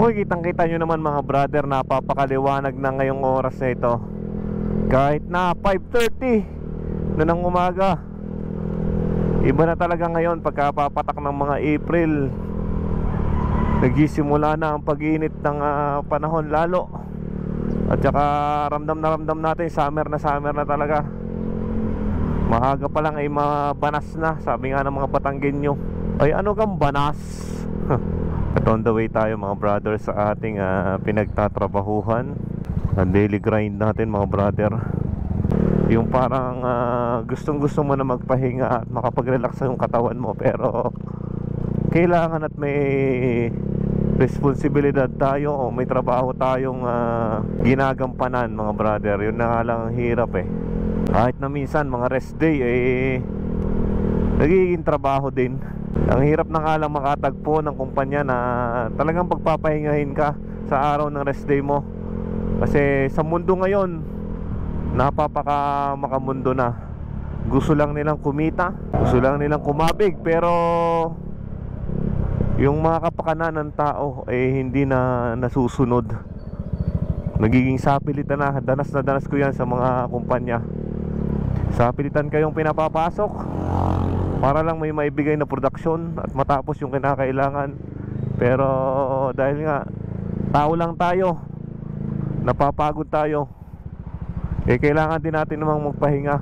Uy, kitang-kita nyo naman mga brother, napapakaliwanag na ngayong oras na ito. Kahit na 5:30 na ng umaga. Iba na talaga ngayon pagkapapatak ng mga April. Nagsisimula na ang pag-init ng panahon lalo. At saka ramdam natin summer na talaga. Maaga pa lang ay mabanas na, sabi nga ng mga Batanggenyo. Ay ano kang banas? At on the way tayo mga brother sa ating pinagtatrabahuhan. Ang daily grind natin mga brother. Yung parang gustong-gusto mo na magpahinga at makapag-relax yung katawan mo, pero kailangan at may responsibilidad tayo o may trabaho tayong ginagampanan mga brother. Yun na nga lang ang hirap eh. Kahit na minsan mga rest day nagiging trabaho din. Ang hirap na nga lang makatagpo ng kumpanya na talagang pagpapahingahin ka sa araw ng rest day mo. Kasi sa mundo ngayon, napapaka makamundo na. Gusto lang nilang kumita, gusto lang nilang kumabig, pero yung mga kapakanan ng tao hindi na nasusunod. Nagiging sapilitan na. Danas na danas ko yan sa mga kumpanya. Sapilitan kayong pinapapasok para lang may maibigay na production at matapos yung kinakailangan. Pero dahil nga tao lang tayo, napapagod tayo, kailangan din natin namang magpahinga.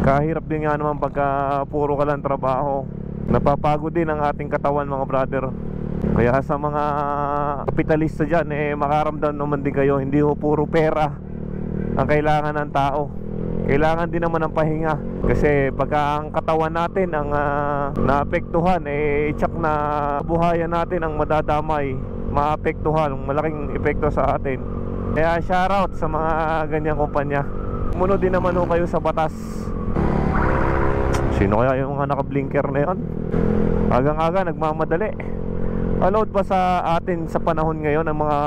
Kahirap din nga naman pagka puro ka lang trabaho. Napapagod din ang ating katawan mga brother. Kaya sa mga kapitalista dyan, makaramdam naman din kayo. Hindi ho puro pera ang kailangan ng tao. Kailangan din naman ng pahinga. Kasi pagka ang katawan natin ang naapektuhan, tsak na buhayan natin ang madadamay, maapektuhan, malaking epekto sa atin. Kaya shoutout sa mga ganyang kumpanya. Munod din naman ho kayo sa batas. Sino kaya yung mga naka-blinker na yun? Agang-aga nagmamadali. Allowed ba sa atin sa panahon ngayon ang mga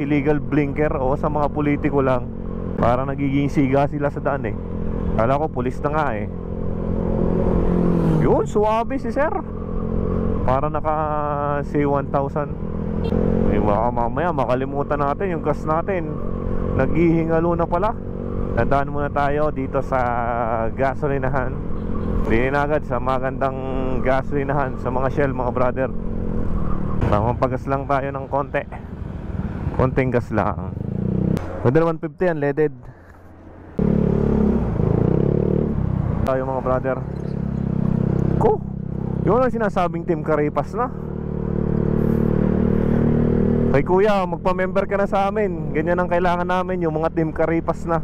illegal blinker o sa mga politiko lang? Parang nagiging siga sila sa daan eh. Kala ko pulis na nga eh. Yun, suwabe si sir. Para naka C1000. Baka mamaya makalimutan natin yung gas natin. Naghihingalo na pala. Nadaan muna tayo dito sa gasolinahan. Hindi na agad sa magandang gasolinahan, sa mga Shell mga brother. Mampagas lang tayo ng konti. Konting gas lang. Pwede 150 yan, leaded. Tayo mga brother. Yun ang sinasabing Team Karipas na. Kay kuya, magpa-member ka na sa amin. Ganyan ang kailangan namin, yung mga Team Karipas na.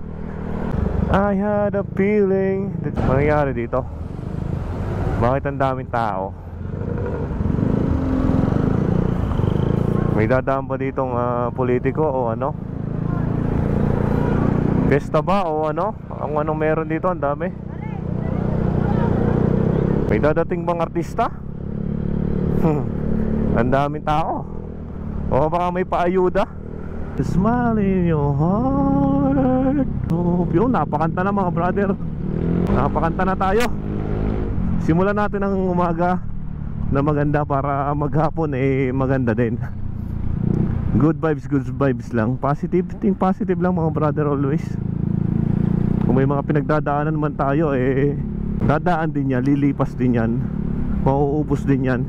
I had a feeling. Ano nangyari dito? Bakit ang daming tao? May dadaan ba ditong politiko o ano? Pesta ba o ano? Ang anong meron dito, ang dami. May dadating bang artista? Ang daming tao. O baka may paayuda. Smile in your heart. Yun, napakanta na mga brother. Napakanta na tayo. Simulan natin ang umaga na maganda para maghapon maganda din. Good vibes lang. Positive, think positive lang mga brother always. Kung may mga pinagdadaanan man tayo dadaan din yan, lilipas din yan, mauubos din yan.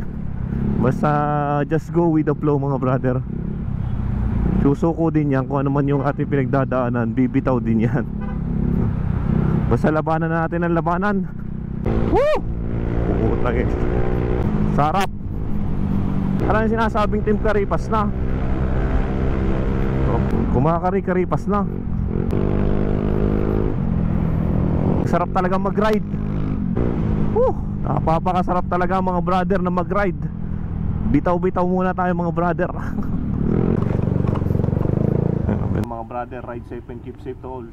Basta just go with the flow mga brother. Susuko din yan. Kung ano man yung ating pinagdadaanan, bibitaw din yan. Basta labanan natin ang labanan. Woo! Puutang sarap. Ano yung sinasabing Team Karipas na? Kumakari-karipas na. Sarap talaga mag-ride. Napapakasarap talaga mga brother na mag-ride. Bitaw-bitaw muna tayo mga brother. Mga brother, ride safe and keep safe to all.